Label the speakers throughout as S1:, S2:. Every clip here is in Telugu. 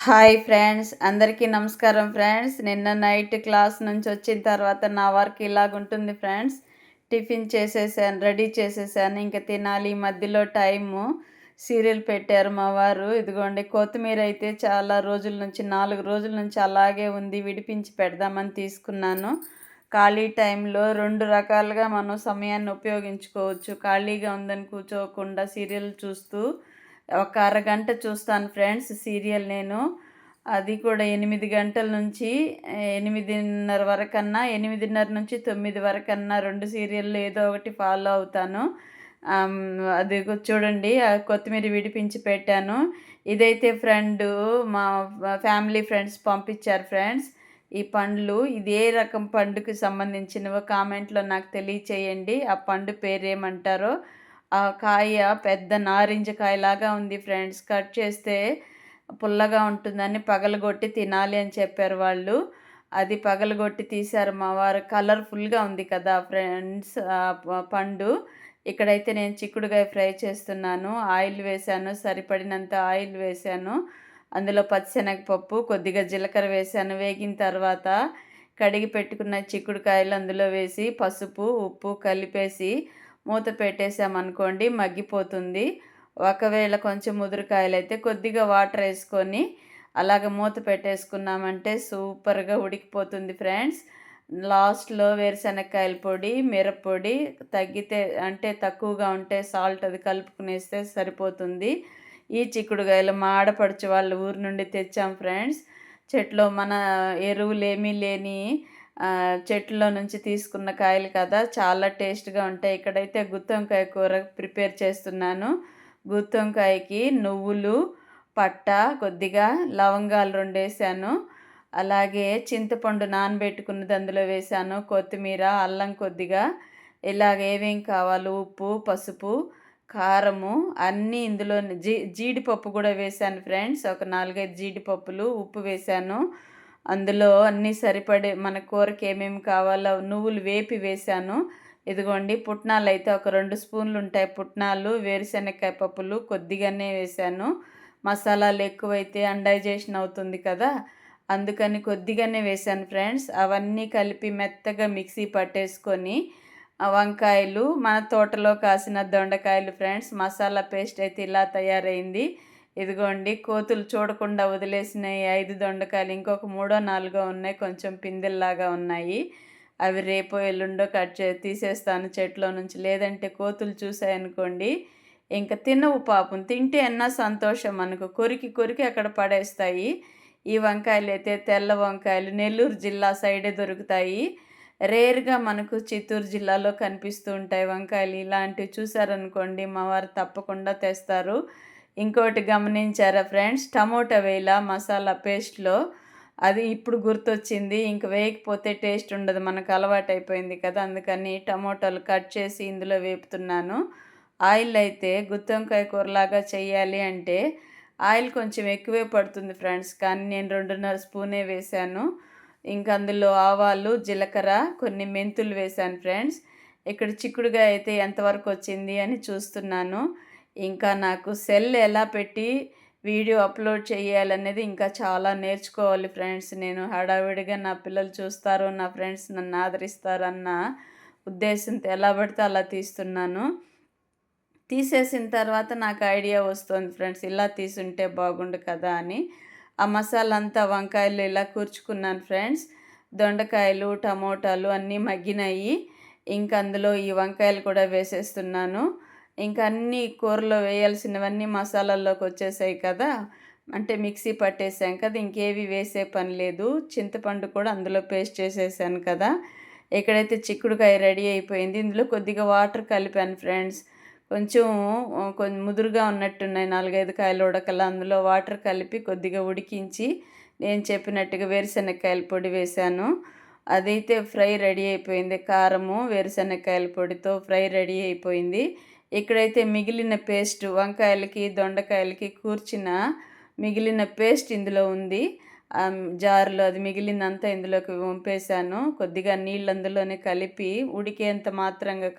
S1: హాయ్ ఫ్రెండ్స్, అందరికీ నమస్కారం ఫ్రెండ్స్. నిన్న నైట్ క్లాస్ నుంచి వచ్చిన తర్వాత నా వర్క్ ఇలాగుంటుంది ఫ్రెండ్స్. టిఫిన్ చేసేసాను, రెడీ చేసేసాను. ఇంక తినాలి. ఈ మధ్యలో టైము సీరియల్ పెట్టారు మా వారు. ఇదిగోండి కొత్తిమీర అయితే చాలా రోజుల నుంచి 4 రోజుల నుంచి అలాగే ఉంది. విడిపించి పెడదామని తీసుకున్నాను. ఖాళీ టైంలో 2 రకాలుగా మనం సమయాన్ని ఉపయోగించుకోవచ్చు. ఖాళీగా ఉందని కూర్చోకుండా సీరియల్ చూస్తూ ఒక అరగంట చూస్తాను ఫ్రెండ్స్ సీరియల్ నేను. అది కూడా 8 గంటల నుంచి 8:30 వరకన్నా, 8:30 నుంచి 9 వరకన్నా 2 సీరియల్లు ఏదో ఒకటి ఫాలో అవుతాను. చూడండి, కొత్తిమీర విడిపించి పెట్టాను. ఇదైతే మా ఫ్యామిలీ ఫ్రెండ్స్ పంపించారు ఫ్రెండ్స్. ఈ పండ్లు ఇది ఏ రకం పండుకి సంబంధించినవో కామెంట్లో నాకు తెలియచేయండి. ఆ పండు పేరేమంటారో. ఆ కాయ పెద్ద నారింజ కాయలాగా ఉంది ఫ్రెండ్స్. కట్ చేస్తే పుల్లగా ఉంటుందని పగలగొట్టి తినాలి అని చెప్పారు వాళ్ళు. అది పగలగొట్టి తీశారు మా వారు. కలర్ఫుల్గా ఉంది కదా ఫ్రెండ్స్ పండు. ఇక్కడైతే నేను చిక్కుడుగాయ ఫ్రై చేస్తున్నాను. ఆయిల్ వేశాను, సరిపడినంత ఆయిల్ వేశాను. అందులో పచ్చిశనగపప్పు, కొద్దిగా జీలకర్ర వేశాను. వేగిన తర్వాత కడిగి పెట్టుకున్న చిక్కుడుకాయలు అందులో వేసి పసుపు, ఉప్పు కలిపేసి మూత పెట్టేసామనుకోండి మగ్గిపోతుంది. ఒకవేళ కొంచెం ముదురుకాయలైతే కొద్దిగా వాటర్ వేసుకొని అలాగ మూత పెట్టేసుకున్నామంటే సూపర్గా ఉడికిపోతుంది ఫ్రెండ్స్. లాస్ట్లో వేరుశనగకాయల పొడి, మిరప్పొడి తగ్గితే అంటే తక్కువగా ఉంటే సాల్ట్ అది కలుపుకునేస్తే సరిపోతుంది. ఈ చిక్కుడుకాయలు మా ఆడపడుచు వాళ్ళ ఊరు నుండి తెచ్చాం ఫ్రెండ్స్. చెట్లో మన ఎరువులేమీ లేని చెట్లో నుంచి తీసుకున్న కాయలు కదా, చాలా టేస్ట్గా ఉంటాయి. ఇక్కడైతే గుత్తొంకాయ కూర ప్రిపేర్ చేస్తున్నాను. గుత్తొంకాయకి నువ్వులు, పట్ట, కొద్దిగా లవంగాలు 2 వేసాను. అలాగే చింతపండు నానబెట్టుకున్నది అందులో వేసాను. కొత్తిమీర, అల్లం కొద్దిగా, ఇలాగ ఏమేం కావాలో ఉప్పు, పసుపు, కారము అన్నీ ఇందులో జీడిపప్పు కూడా వేసాను ఫ్రెండ్స్. ఒక 4, 5 జీడిపప్పులు, ఉప్పు వేసాను. అందులో అన్నీ సరిపడే మన కూరకి ఏమేమి కావాలో నువ్వులు వేపి వేసాను. ఇదిగోండి పుట్నాలు అయితే ఒక 2 స్పూన్లు ఉంటాయి పుట్నాలు, వేరుశనగకాయ పప్పులు కొద్దిగానే వేసాను. మసాలాలు ఎక్కువైతే అన్డైజెషన్ అవుతుంది కదా, అందుకని కొద్దిగానే వేసాను ఫ్రెండ్స్. అవన్నీ కలిపి మెత్తగా మిక్సీ పట్టేసుకొని వంకాయలు, మన తోటలో కాసిన దొండకాయలు ఫ్రెండ్స్. మసాలా పేస్ట్ అయితే ఇలా తయారైంది. ఇదిగోండి కోతులు చూడకుండా వదిలేసిన 5 దొండకాయలు, ఇంకొక 3, 4 ఉన్నాయి, కొంచెం పిందెల్లాగా ఉన్నాయి. అవి రేపో ఎల్లుండో తీసేస్తాను చెట్లో నుంచి. లేదంటే కోతులు చూసాయనుకోండి ఇంక తినవు పాపం. తింటే అన్నా సంతోషం మనకు. కొరికి కొరికి అక్కడ పడేస్తాయి. ఈ వంకాయలు అయితే తెల్ల వంకాయలు నెల్లూరు జిల్లా సైడే దొరుకుతాయి. రేర్గా మనకు చిత్తూరు జిల్లాలో కనిపిస్తూ ఉంటాయి వంకాయలు. ఇలాంటివి చూసారనుకోండి మా వారు తప్పకుండా తెస్తారు. ఇంకోటి గమనించారా ఫ్రెండ్స్, టమోటా వేయాల మసాలా పేస్ట్లో. అది ఇప్పుడు గుర్తొచ్చింది. ఇంక వేయకపోతే టేస్ట్ ఉండదు, మనకు అలవాటైపోయింది కదా, అందుకని టమోటాలు కట్ చేసి ఇందులో వేపుతున్నాను. ఆయిల్ అయితే గుత్తొంకాయ కూరలాగా చేయాలి అంటే ఆయిల్ కొంచెం ఎక్కువే పడుతుంది ఫ్రెండ్స్, కానీ నేను 2.5 స్పూనే వేశాను. ఇంక అందులో ఆవాలు, జీలకర్ర, కొన్ని మెంతులు వేశాను ఫ్రెండ్స్. ఇక్కడ చిక్కుడుగాయ అయితే ఎంతవరకు వచ్చింది అని చూస్తున్నాను. ఇంకా నాకు సెల్ ఎలా పెట్టి వీడియో అప్లోడ్ చేయాలనేది ఇంకా చాలా నేర్చుకోవాలి ఫ్రెండ్స్. నేను హడావిడిగా నా పిల్లలు చూస్తారు, నా ఫ్రెండ్స్ నన్ను ఆదరిస్తారన్న ఉద్దేశంతో ఎలా పడితే అలా తీస్తున్నాను. తీసేసిన తర్వాత నాకు ఐడియా వస్తుంది ఫ్రెండ్స్, ఇలా తీసుంటే బాగుండు కదా అని. ఆ మసాలా అంతా వంకాయలు ఇలా కూర్చుకున్నాను ఫ్రెండ్స్. దొండకాయలు, టమోటాలు అన్నీ మగ్గినాయి. ఇంక అందులో ఈ వంకాయలు కూడా వేసేస్తున్నాను. ఇంక అన్నీ కూరలో వేయాల్సినవన్నీ మసాలాల్లోకి వచ్చేసాయి కదా, అంటే మిక్సీ పట్టేసాం కదా, ఇంకేవి వేసే పని లేదు. చింతపండు కూడా అందులో పేస్ట్ చేసేసాను కదా. ఇక్కడైతే చిక్కుడుకాయ రెడీ అయిపోయింది. ఇందులో కొద్దిగా వాటర్ కలిపాను ఫ్రెండ్స్. కొంచెం ముదురుగా ఉన్నట్టున్నాయి 4, 5 కాయలు ఉడకల. అందులో వాటర్ కలిపి కొద్దిగా ఉడికించి నేను చెప్పినట్టుగా వేరుశనగకాయల పొడి వేశాను. అదైతే ఫ్రై రెడీ అయిపోయింది. కారము, వేరుశనగకాయల పొడితో ఫ్రై రెడీ అయిపోయింది. ఇక్కడైతే మిగిలిన పేస్ట్, వంకాయలకి దొండకాయలకి కూర్చిన మిగిలిన పేస్ట్ ఇందులో ఉంది. జార్లో అది మిగిలిందంతా ఇందులోకి వంపేశాను. కొద్దిగా నీళ్ళు అందులోనే కలిపి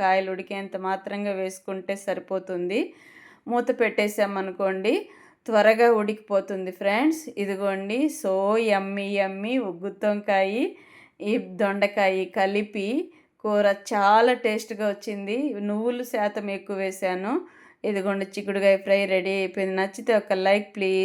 S1: కాయలు ఉడికేంత మాత్రంగా వేసుకుంటే సరిపోతుంది. మూత పెట్టేసామనుకోండి త్వరగా ఉడికిపోతుంది ఫ్రెండ్స్. ఇదిగోండి సో యమ్మీ యమ్మీ గుత్తొంకాయ, ఈ దొండకాయ కలిపి కూర చాలా టేస్ట్‌గా వచ్చింది. నువ్వులు శాతం ఎక్కువ వేశాను. ఇదిగోండి చిక్కుడుకాయ ఫ్రై రెడీ అయిపోయింది. నచ్చితే ఒక లైక్ ప్లీజ్.